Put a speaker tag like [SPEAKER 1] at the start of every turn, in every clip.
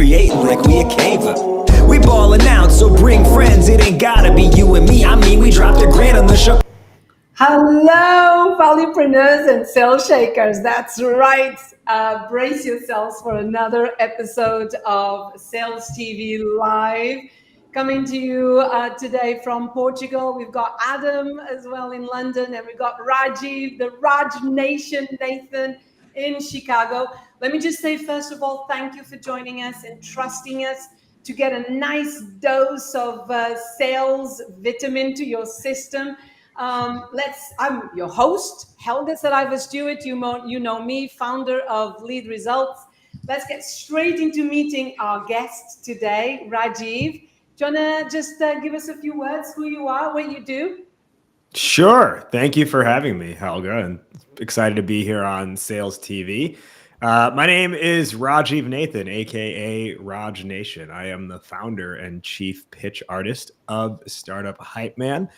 [SPEAKER 1] creating like we a caver. We ballin' out, so bring friends. It ain't gotta be you and me. I mean, we dropped $1,000 on the show.
[SPEAKER 2] Hello, valuepreneurs and sales shakers. That's right. Brace yourselves for another episode of Sales TV Live. Coming to you today from Portugal. We've got Adam as well in London, and we've got Rajiv, the RajNATION Nathan in Chicago. Let me just say, first of all, thank you for joining us and trusting us to get a nice dose of sales vitamin to your system. I'm your host, Helga Saraiva-Stewart. You know me, founder of Lead Results. Let's get straight into meeting our guest today, Rajiv. Do you want to just give us a few words, who you are, what you do?
[SPEAKER 3] Sure. Thank you for having me, Helga, and excited to be here on Sales TV. My name is Rajiv Nathan, aka RajNATION. I am the founder and chief pitch artist of Startup Hype Man.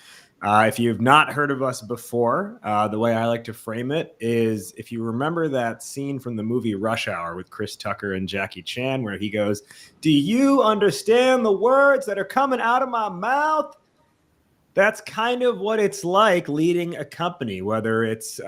[SPEAKER 3] If you've not heard of us before, the way I like to frame it is, if you remember that scene from the movie Rush Hour with Chris Tucker and Jackie Chan, where he goes, "Do you understand the words that are coming out of my mouth?" That's kind of what it's like leading a company, whether it's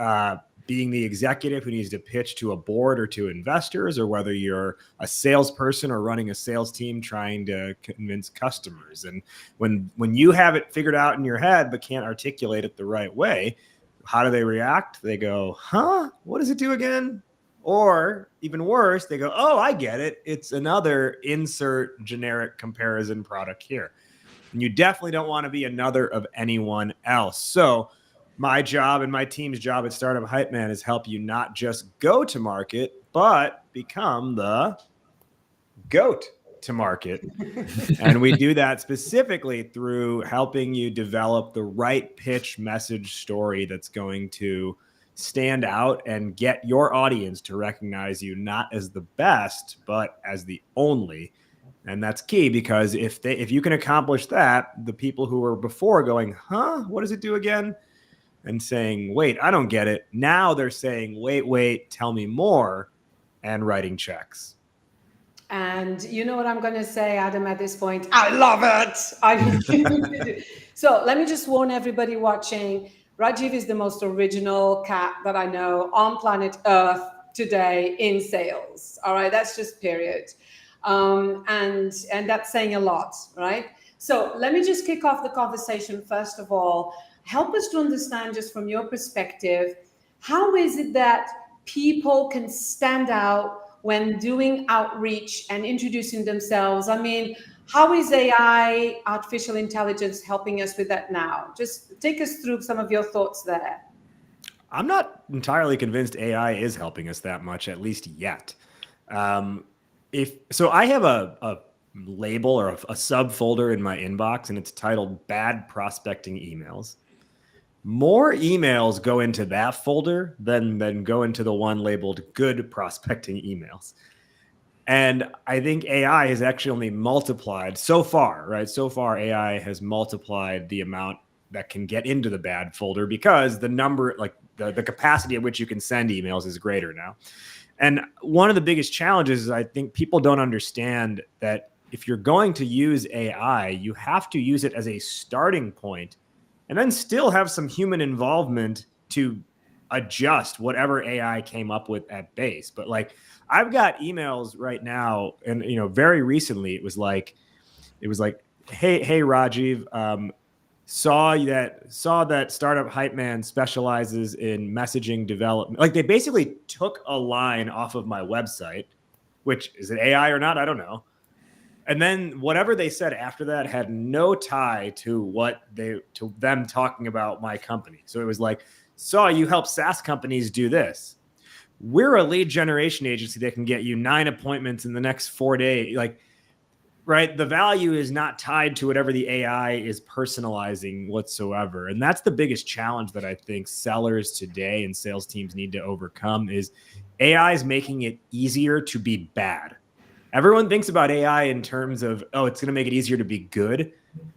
[SPEAKER 3] being the executive who needs to pitch to a board or to investors, or whether you're a salesperson or running a sales team trying to convince customers. And when you have it figured out in your head but can't articulate it the right way, how do they react? They go, huh? What does it do again? Or even worse, they go, oh, I get it. It's another insert generic comparison product here. And you definitely don't want to be another of anyone else. So my job and my team's job at Startup Hype Man is help you not just go to market, but become the GOAT to market. And we do that specifically through helping you develop the right pitch message story that's going to stand out and get your audience to recognize you not as the best, but as the only. And that's key, because if you can accomplish that, the people who were before going, huh, what does it do again? And saying, wait, I don't get it. Now they're saying, wait, tell me more, and writing checks.
[SPEAKER 2] And you know what I'm going to say, Adam, at this point? I love it. So let me just warn everybody watching, Rajiv is the most original cat that I know on planet Earth today in sales. All right, that's just period. And that's saying a lot, right? So let me just kick off the conversation. First of all, help us to understand, just from your perspective, how is it that people can stand out when doing outreach and introducing themselves? I mean, how is AI, artificial intelligence, helping us with that now? Just take us through some of your thoughts there.
[SPEAKER 3] I'm not entirely convinced AI is helping us that much, at least yet. So I have a label or a subfolder in my inbox, and it's titled Bad Prospecting Emails. More emails go into that folder than go into the one labeled Good Prospecting Emails. And I think AI has actually only multiplied so far, right? So far, AI has multiplied the amount that can get into the bad folder, because the number, like the capacity at which you can send emails is greater now. And one of the biggest challenges is, I think people don't understand that if you're going to use AI, you have to use it as a starting point, and then still have some human involvement to adjust whatever AI came up with at base. But like, I've got emails right now, and very recently it was like, hey Rajiv, saw that Startup Hype Man specializes in messaging development. Like, they basically took a line off of my website, which is it AI or not, I don't know. And then whatever they said after that had no tie to them talking about my company. So it was like, saw you help SaaS companies do this. We're a lead generation agency that can get you 9 appointments in the next 4 days. Like, right? The value is not tied to whatever the AI is personalizing whatsoever. And that's the biggest challenge that I think sellers today and sales teams need to overcome, is AI is making it easier to be bad. Everyone thinks about AI in terms of, oh, it's going to make it easier to be good.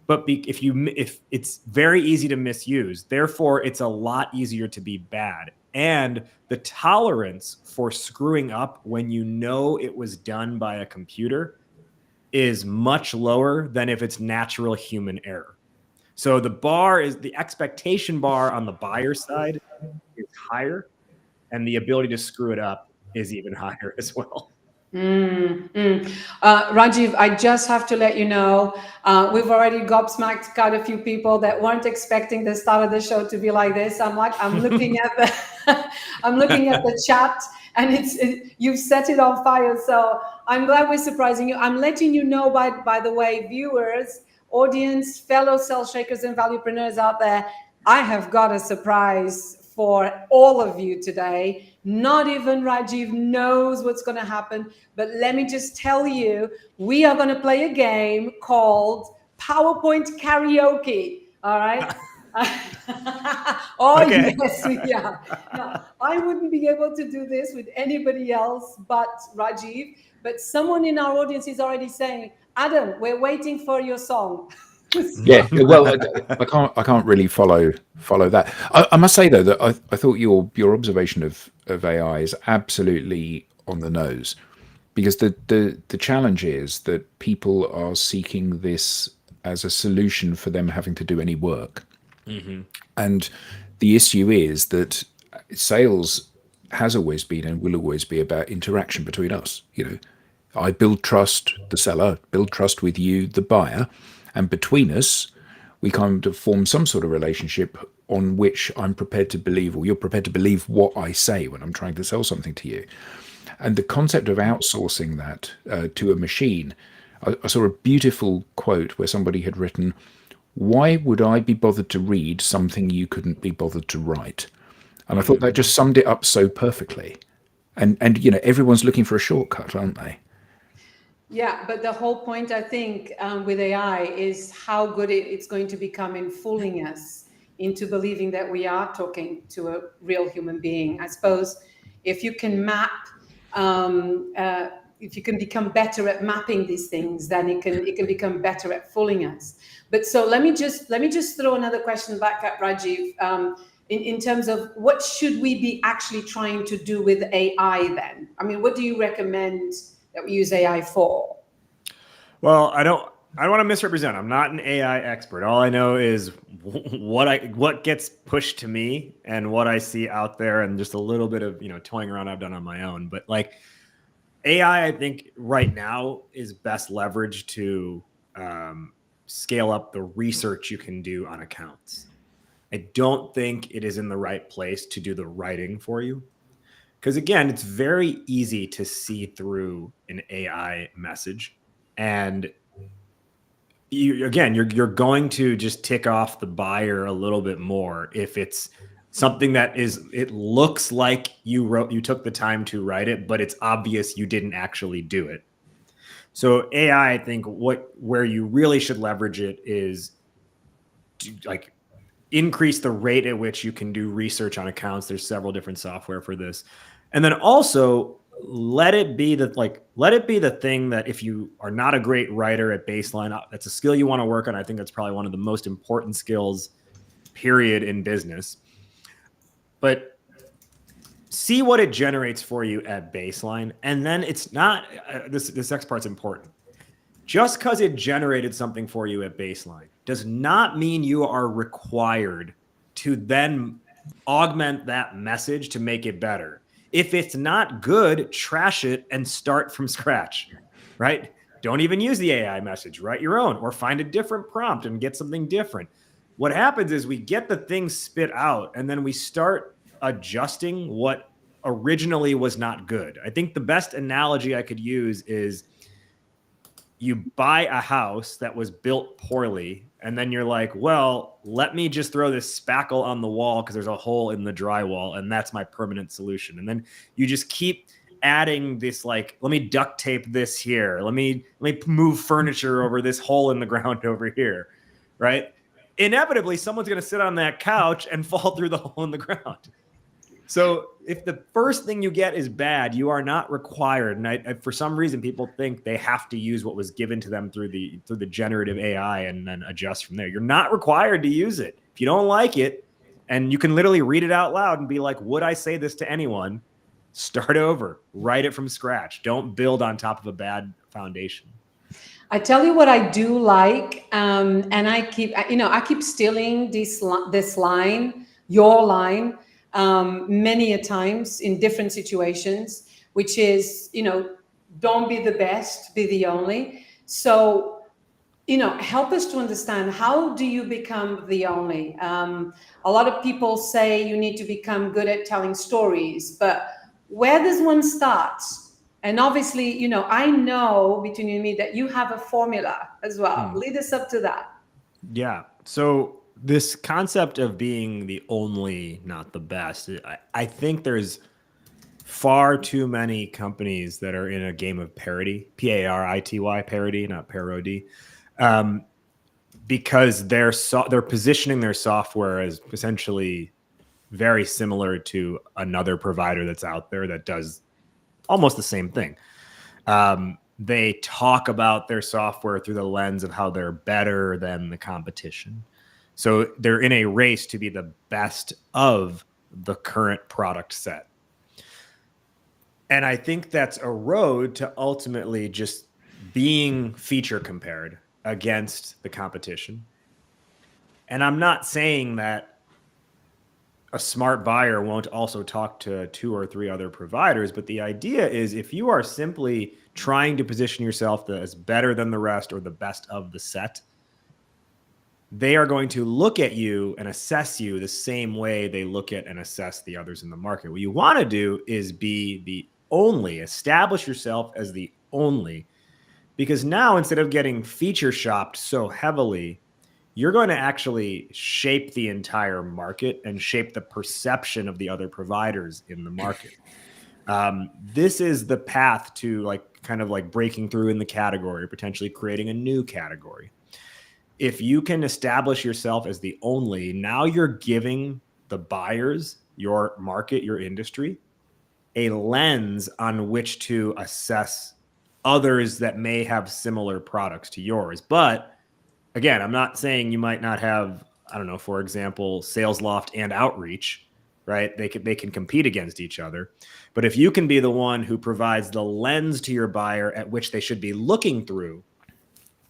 [SPEAKER 3] But if it's very easy to misuse, therefore it's a lot easier to be bad. And the tolerance for screwing up when you know it was done by a computer is much lower than if it's natural human error. So the expectation bar on the buyer side is higher, and the ability to screw it up is even higher as well.
[SPEAKER 2] Rajiv, I just have to let you know, we've already gobsmacked quite a few people that weren't expecting the start of the show to be like this. I'm looking at I'm looking at the chat, and you've set it on fire. So I'm glad we're surprising you. I'm letting you know, by the way, viewers, audience, fellow sales shakers and valuepreneurs out there, I have got a surprise for all of you today. Not even Rajiv knows what's going to happen, but let me just tell you, we are going to play a game called PowerPoint Karaoke. All right. Oh,
[SPEAKER 3] Okay.
[SPEAKER 2] yes, yeah. Now, I wouldn't be able to do this with anybody else but Rajiv, but someone in our audience is already saying, Adam, we're waiting for your song.
[SPEAKER 4] Yeah, well, I can't really follow that. I must say though that I thought your observation of AI is absolutely on the nose, because the challenge is that people are seeking this as a solution for them having to do any work, and the issue is that sales has always been and will always be about interaction between us. I build trust, the seller, build trust with you, the buyer, and between us, we kind of form some sort of relationship on which I'm prepared to believe, or you're prepared to believe what I say when I'm trying to sell something to you. And the concept of outsourcing that to a machine, I saw a beautiful quote where somebody had written, "Why would I be bothered to read something you couldn't be bothered to write?" And I thought that just summed it up so perfectly. And everyone's looking for a shortcut, aren't they?
[SPEAKER 2] Yeah, but the whole point, I think, with AI is how good it's going to become in fooling us into believing that we are talking to a real human being. I suppose if you can if you can become better at mapping these things, then it can become better at fooling us. But so let me just throw another question back at Rajiv. In terms of what should we be actually trying to do with AI then? I mean, what do you recommend that we use AI for?
[SPEAKER 3] Well, I don't want to misrepresent. I'm not an AI expert. All I know is what gets pushed to me and what I see out there, and just a little bit of toying around I've done on my own. But like AI, I think right now is best leveraged to scale up the research you can do on accounts. I don't think it is in the right place to do the writing for you. Because again, it's very easy to see through an AI message, and you're going to just tick off the buyer a little bit more if it's something that it looks like you took the time to write it, but it's obvious you didn't actually do it. So AI, I think where you really should leverage it is to increase the rate at which you can do research on accounts. There's several different software for this. And then also let it be the thing that if you are not a great writer at baseline, that's a skill you want to work on. I think that's probably one of the most important skills, period, in business. But see what it generates for you at baseline. And then it's not, this next part's important. Just because it generated something for you at baseline does not mean you are required to then augment that message to make it better. If it's not good, trash it and start from scratch, right? Don't even use the AI message. Write your own or find a different prompt and get something different. What happens is we get the thing spit out and then we start adjusting what originally was not good. I think the best analogy I could use is you buy a house that was built poorly, and then you're like, well, let me just throw this spackle on the wall because there's a hole in the drywall, and that's my permanent solution. And then you just keep adding this, let me duct tape this here. Let me move furniture over this hole in the ground over here, right? Inevitably, someone's going to sit on that couch and fall through the hole in the ground. So if the first thing you get is bad, you are not required. And for some reason, people think they have to use what was given to them through the generative AI and then adjust from there. You're not required to use it. If you don't like it, and you can literally read it out loud and be like, would I say this to anyone? Start over, write it from scratch. Don't build on top of a bad foundation.
[SPEAKER 2] I tell you what I do like, and I keep stealing this line, your line, many a times in different situations, which is, don't be the best, be the only. So, help us to understand, how do you become the only? A lot of people say you need to become good at telling stories, but where does one start? And obviously, I know between you and me that you have a formula as well. Lead us up to that.
[SPEAKER 3] Yeah. So this concept of being the only, not the best, I think there's far too many companies that are in a game of parity, parity, parity, not parody, because they're positioning their software as essentially very similar to another provider that's out there that does almost the same thing. They talk about their software through the lens of how they're better than the competition. So they're in a race to be the best of the current product set. And I think that's a road to ultimately just being feature compared against the competition. And I'm not saying that a smart buyer won't also talk to 2 or 3 other providers, but the idea is, if you are simply trying to position yourself as better than the rest or the best of the set, they are going to look at you and assess you the same way they look at and assess the others in the market. What you want to do is be the only, establish yourself as the only, because now, instead of getting feature shopped so heavily, you're going to actually shape the entire market and shape the perception of the other providers in the market. This is the path to kind of breaking through in the category, potentially creating a new category. If you can establish yourself as the only, now you're giving the buyers, your market, your industry, a lens on which to assess others that may have similar products to yours. But again, I'm not saying you might not have, I don't know, for example, SalesLoft and Outreach, right? They can compete against each other. But if you can be the one who provides the lens to your buyer at which they should be looking through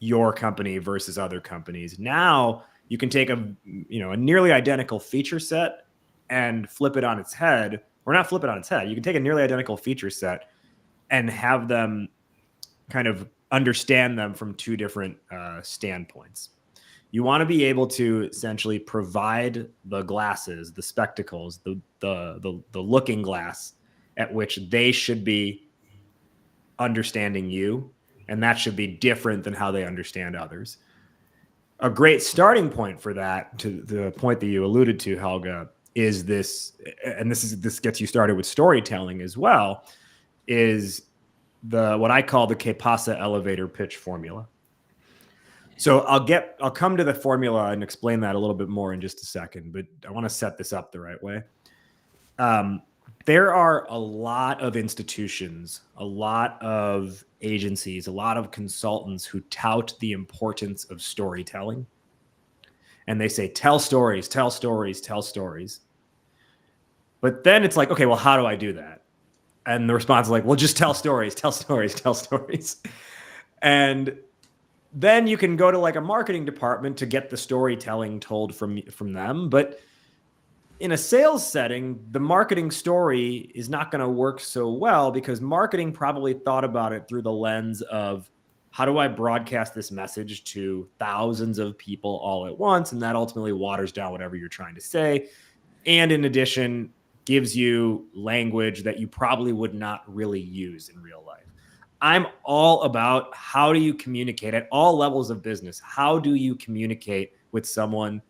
[SPEAKER 3] your company versus other companies, now you can take a nearly identical feature set and flip it on its head, or not flip it on its head. You can take a nearly identical feature set and have them kind of understand them from 2 different standpoints. You want to be able to essentially provide the glasses, the spectacles, the looking glass at which they should be understanding you, and that should be different than how they understand others. A great starting point for that, to the point that you alluded to, Helga, is this, and this gets you started with storytelling as well, is what I call the Que Pasa elevator pitch formula. So I'll come to the formula and explain that a little bit more in just a second, but I want to set this up the right way. There are a lot of institutions, a lot of agencies, a lot of consultants who tout the importance of storytelling. And they say, tell stories, tell stories, tell stories. But then it's like, okay, well, how do I do that? And the response is like, well, just tell stories, tell stories, tell stories. And then you can go to a marketing department to get the storytelling told from them. But in a sales setting, the marketing story is not going to work so well, because marketing probably thought about it through the lens of, how do I broadcast this message to thousands of people all at once? And that ultimately waters down whatever you're trying to say. And in addition, gives you language that you probably would not really use in real life. I'm all about, how do you communicate at all levels of business? How do you communicate with someone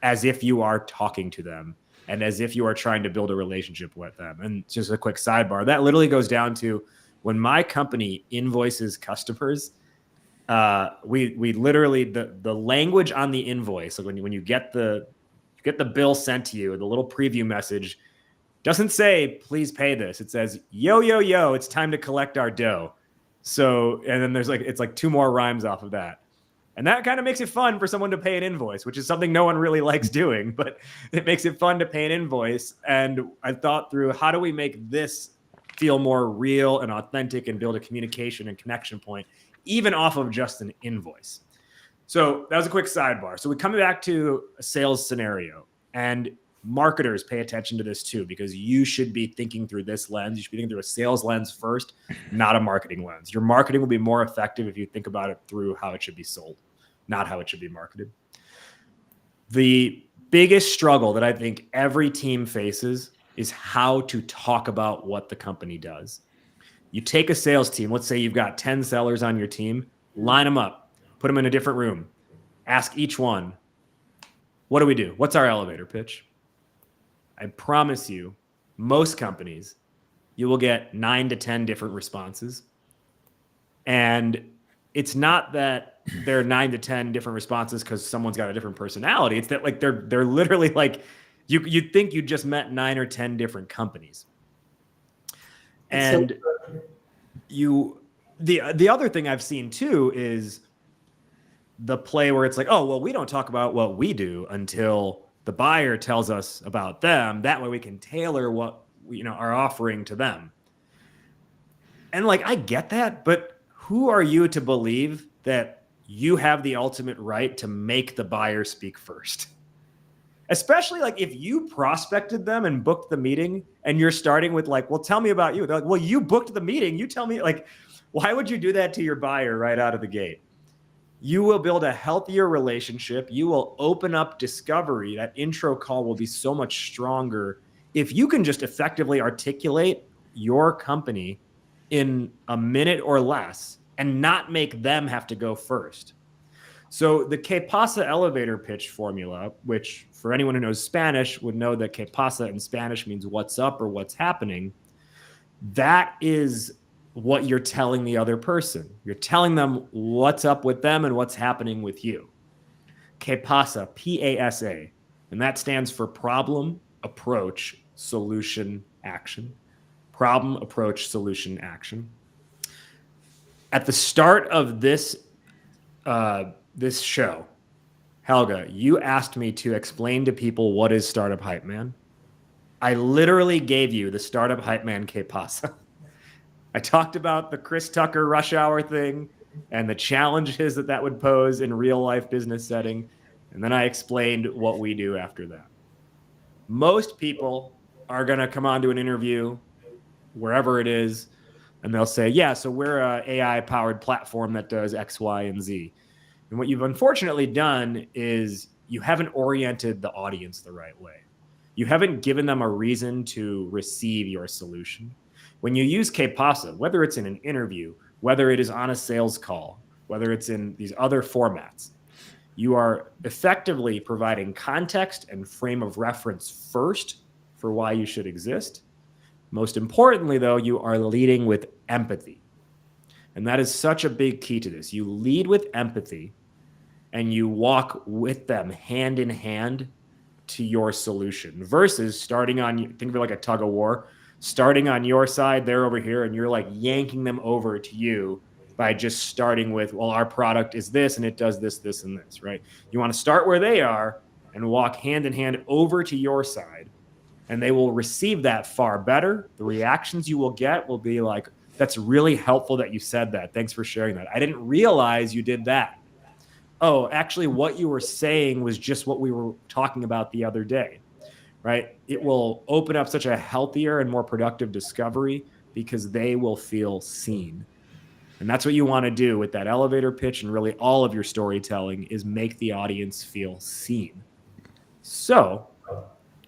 [SPEAKER 3] as if you are talking to them and as if you are trying to build a relationship with them? And just a quick sidebar, that literally goes down to, when my company invoices customers, we literally, the language on the invoice, like when you get the bill sent to you, the little preview message doesn't say, please pay this. It says, yo, yo, yo, it's time to collect our dough. So, and then there's it's 2 more rhymes off of that. And that kind of makes it fun for someone to pay an invoice, which is something no one really likes doing, but it makes it fun to pay an invoice. And I thought through, how do we make this feel more real and authentic and build a communication and connection point even off of just an invoice. So that was a quick sidebar. So we come back to a sales scenario, and marketers pay attention to this too, because you should be thinking through this lens. You should be thinking through a sales lens first, not a marketing lens. Your marketing will be more effective if you think about it through how it should be sold, not how it should be marketed. The biggest struggle that I think every team faces is how to talk about what the company does. You take a sales team, let's say you've got 10 sellers on your team, line them up, put them in a different room, ask each one, what do we do? What's our elevator pitch? I promise you, most companies, you will get 9 to 10 different responses. And it's not that there are 9 to 10 different responses because someone's got a different personality. It's that like they're literally like you'd think you just met 9 or 10 different companies. And the other thing I've seen too is the play where it's like, oh, well, we don't talk about what we do until the buyer tells us about them. That way we can tailor what we, are offering to them. And like, I get that, but who are you to believe that you have the ultimate right to make the buyer speak first? Especially like if you prospected them and booked the meeting and you're starting with like, well, tell me about you. They're like, well, you booked the meeting. You tell me, like, why would you do that to your buyer right out of the gate? You will build a healthier relationship. You will open up discovery. That intro call will be so much stronger if you can just effectively articulate your company in a minute or less and not make them have to go first. So the Que Pasa elevator pitch formula, which for anyone who knows Spanish would know that Que Pasa in Spanish means what's up or what's happening. That is what you're telling the other person. You're telling them what's up with them and what's happening with you. Que Pasa, P-A-S-A. And that stands for problem, approach, solution, action. Problem, approach, solution, action. At the start of this show, Helga, you asked me to explain to people what is Startup Hype Man. I literally gave you the Startup Hype Man Que Pasa. I talked about the Chris Tucker rush hour thing and the challenges that would pose in real life business setting. And then I explained what we do after that. Most people are going to come on to an interview, wherever it is, and they'll say, yeah, so we're an AI-powered platform that does X, Y, and Z. And what you've unfortunately done is you haven't oriented the audience the right way. You haven't given them a reason to receive your solution. When you use Que Pasa, whether it's in an interview, whether it is on a sales call, whether it's in these other formats, you are effectively providing context and frame of reference first for why you should exist. Most importantly, though, you are leading with empathy. And that is such a big key to this. You lead with empathy and you walk with them hand in hand to your solution versus starting on, think of it like a tug of war, starting on your side, they're over here, and you're like yanking them over to you by just starting with, well, our product is this and it does this, this, and this, right? You want to start where they are and walk hand in hand over to your side, and they will receive that far better. The reactions you will get will be like, that's really helpful that you said that. Thanks for sharing that. I didn't realize you did that. Oh, actually, what you were saying was just what we were talking about the other day, right? It will open up such a healthier and more productive discovery because they will feel seen. And that's what you want to do with that elevator pitch, and really all of your storytelling is make the audience feel seen. So,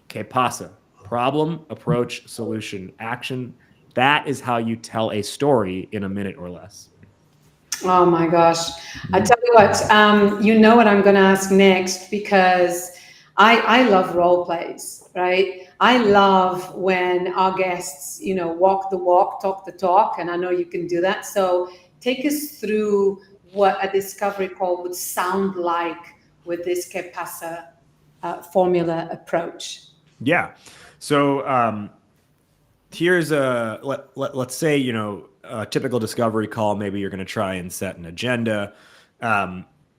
[SPEAKER 3] Que Pasa, problem, approach, solution, action. That is how you tell a story in a minute or less.
[SPEAKER 2] Oh my gosh. I tell you what, you know what I'm going to ask next, because I love role plays, right? I love when our guests, walk the walk, talk the talk, and I know you can do that. So take us through what a discovery call would sound like with this Que Pasa formula approach.
[SPEAKER 3] Yeah. So here's let's say, a typical discovery call, maybe you're going to try and set an agenda.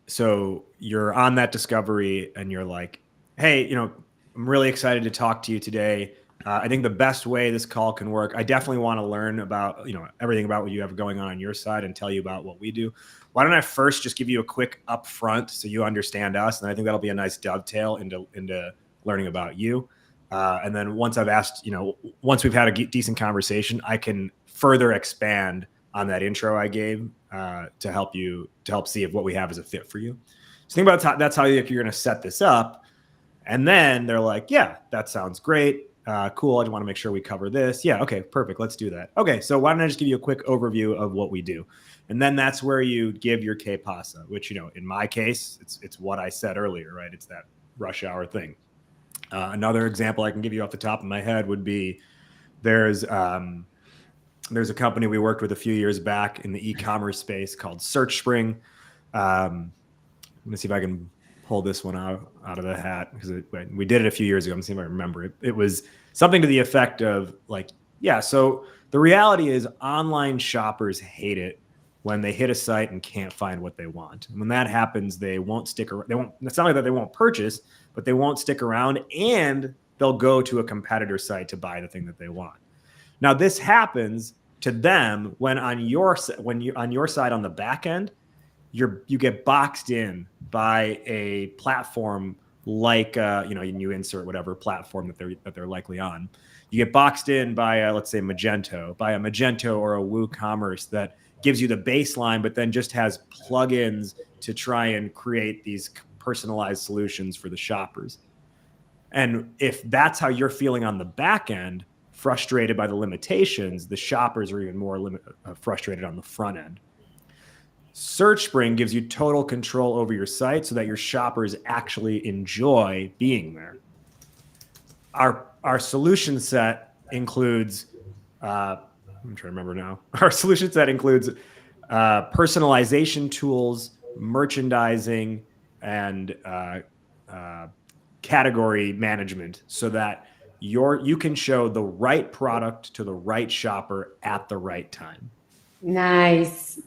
[SPEAKER 3] So you're on that discovery and you're like, hey, I'm really excited to talk to you today. I think the best way this call can work, I definitely want to learn about, everything about what you have going on your side and tell you about what we do. Why don't I first just give you a quick upfront so you understand us? And I think that'll be a nice dovetail into learning about you. And then once I've asked, once we've had a decent conversation, I can further expand on that intro I gave to help see if what we have is a fit for you. So think about that's how you're going to set this up. And then they're like, yeah, that sounds great. Cool. I just want to make sure we cover this. Yeah. Okay. Perfect. Let's do that. Okay. So why don't I just give you a quick overview of what we do? And then that's where you give your K-Pasa, which, in my case, it's what I said earlier, right? It's that rush hour thing. Another example I can give you off the top of my head would be there's a company we worked with a few years back in the e-commerce space called SearchSpring. Let me see if I can pull this one out of the hat because we did it a few years ago. I'm seeing if I remember it. It was something to the effect of so the reality is online shoppers hate it when they hit a site and can't find what they want. And when that happens, they won't stick around. It's not like that they won't purchase, but they won't stick around and they'll go to a competitor site to buy the thing that they want. Now, this happens to them when on your side on the back end, you get boxed in by a platform like you insert whatever platform that they're likely on. You get boxed in by let's say Magento or a WooCommerce that gives you the baseline, but then just has plugins to try and create these personalized solutions for the shoppers. And if that's how you're feeling on the back end, frustrated by the limitations, the shoppers are even more frustrated on the front end. SearchSpring gives you total control over your site so that your shoppers actually enjoy being there. Our solution set includes, I'm trying to remember now. Our solution set includes personalization tools, merchandising, and category management so that you can show the right product to the right shopper at the right time.
[SPEAKER 2] Nice.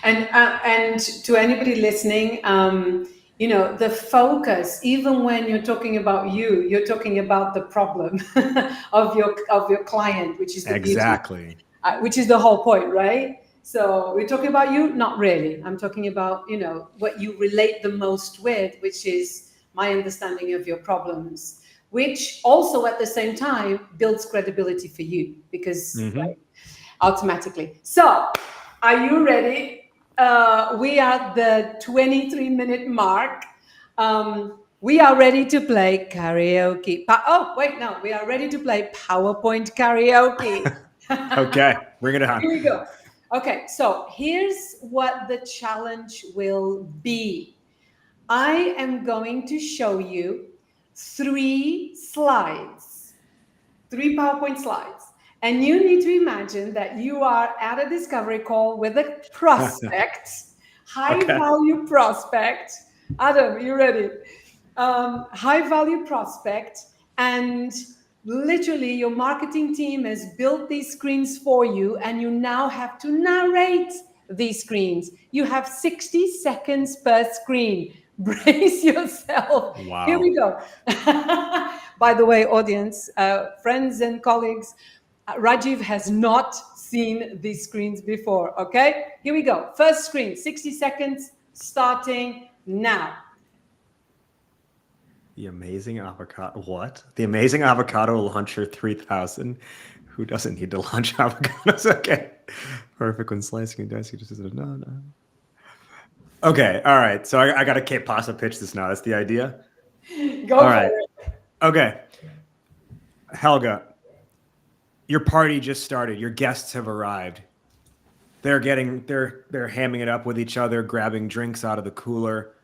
[SPEAKER 2] And to anybody listening, the focus, even when you're talking about you're talking about the problem of your client, which is the
[SPEAKER 3] exactly
[SPEAKER 2] beauty, which is the whole point, right? So we're talking about you, not really. I'm talking about what you relate the most with, which is my understanding of your problems, which also at the same time builds credibility for you because. Right, automatically. So, are you ready? We are at the 23-minute mark. We are ready to play karaoke. We are ready to play PowerPoint karaoke.
[SPEAKER 3] Okay, bring it on.
[SPEAKER 2] Here we go. Okay, so here's what the challenge will be. I am going to show you 3 PowerPoint slides. And you need to imagine that you are at a discovery call with a prospect, high-value prospect. Adam, you ready? High-value prospect. And literally your marketing team has built these screens for you, and you now have to narrate these screens. You have 60 seconds per screen. Brace yourself.
[SPEAKER 3] Wow.
[SPEAKER 2] Here we go. By the way, audience, friends and colleagues, Rajiv has not seen these screens before, okay? Here we go. First screen, 60 seconds, starting now.
[SPEAKER 3] The amazing avocado. What? The amazing avocado launcher 3000. Who doesn't need to launch avocados? Okay. Perfect when slicing and dicing. Just no. Okay. All right. So I got to K-Pasa pitch this now. That's the idea.
[SPEAKER 2] Go
[SPEAKER 3] all
[SPEAKER 2] for
[SPEAKER 3] right.
[SPEAKER 2] it.
[SPEAKER 3] Okay. Helga, your party just started. Your guests have arrived. They're hamming it up with each other, grabbing drinks out of the cooler.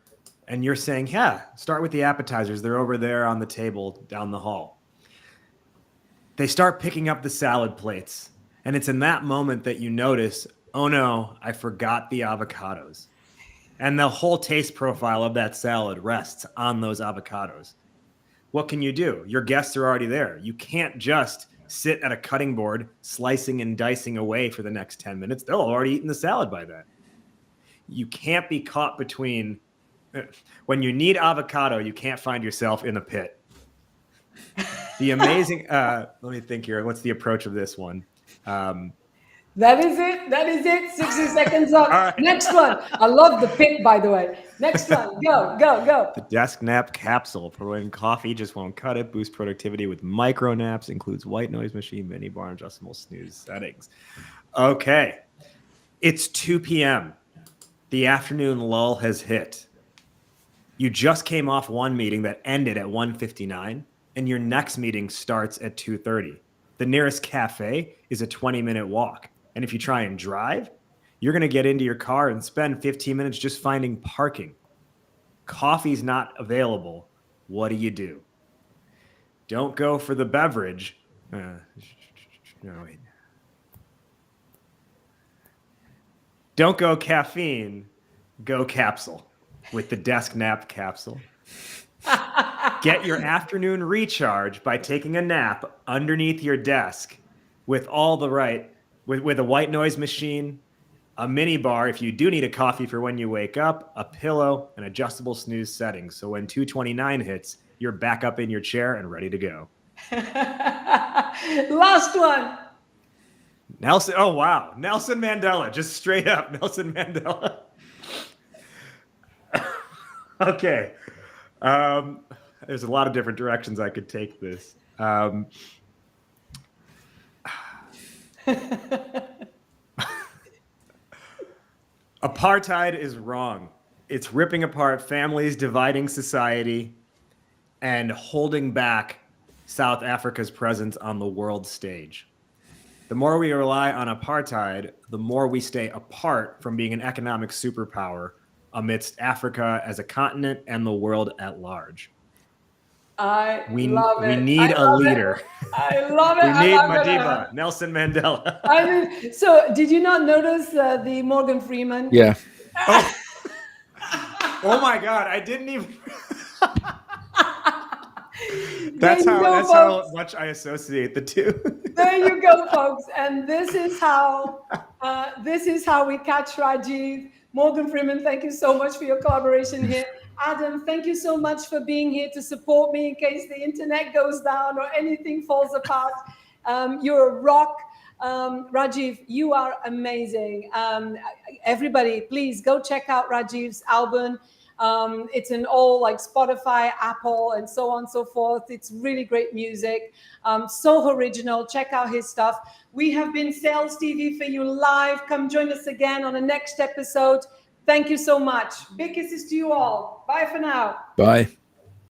[SPEAKER 3] And you're saying, yeah, start with the appetizers. They're over there on the table down the hall. They start picking up the salad plates. And it's in that moment that you notice, oh no, I forgot the avocados. And the whole taste profile of that salad rests on those avocados. What can you do? Your guests are already there. You can't just sit at a cutting board, slicing and dicing away for the next 10 minutes. They'll already eaten the salad by then. You can't be caught between, when you need avocado, you can't find yourself in a pit. The amazing. Let me think here. What's the approach of this one?
[SPEAKER 2] That is it. That is it. 60 seconds up.
[SPEAKER 3] All right.
[SPEAKER 2] Next one. I love the pick, by the way. Next one. Go, go, go.
[SPEAKER 3] The desk nap capsule for when coffee just won't cut it. Boost productivity with micro naps. Includes white noise machine, mini bar, and adjustable snooze settings. Okay. It's 2 p.m. The afternoon lull has hit. You just came off one meeting that ended at 1:59, and your next meeting starts at 2:30. The nearest cafe is a 20-minute walk. And if you try and drive, you're going to get into your car and spend 15 minutes just finding parking. Coffee's not available. What do? Don't go for the beverage. No, wait. Don't go caffeine. Go capsule with the desk nap capsule. Get your afternoon recharge by taking a nap underneath your desk with all the with a white noise machine, a mini bar if you do need a coffee for when you wake up, a pillow, and adjustable snooze settings. So when 2:29 hits, you're back up in your chair and ready to go.
[SPEAKER 2] Last one.
[SPEAKER 3] Nelson, oh wow. Nelson Mandela, just straight up Nelson Mandela. Okay. There's a lot of different directions I could take this. Apartheid is wrong. It's ripping apart families, dividing society, and holding back South Africa's presence on the world stage. The more we rely on apartheid, the more we stay apart from being an economic superpower amidst Africa as a continent and the world at large.
[SPEAKER 2] We love it.
[SPEAKER 3] We need a leader.
[SPEAKER 2] I love it.
[SPEAKER 3] We need Madiba, Nelson Mandela.
[SPEAKER 2] So did you not notice the Morgan Freeman?
[SPEAKER 4] Yeah.
[SPEAKER 3] Oh my God, I didn't even. That's how much I associate the two.
[SPEAKER 2] There you go, folks. And this is how we catch Rajiv. Morgan Freeman, thank you so much for your collaboration here. Adam, thank you so much for being here to support me in case the internet goes down or anything falls apart. You're a rock. Rajiv, you are amazing. Everybody, please go check out Rajiv's album. It's in all like Spotify, Apple, and so on and so forth. It's really great music. So original. Check out his stuff. We have been Sales TV for you live. Come join us again on the next episode. Thank you so much. Big kisses to you all. Bye for now.
[SPEAKER 4] Bye.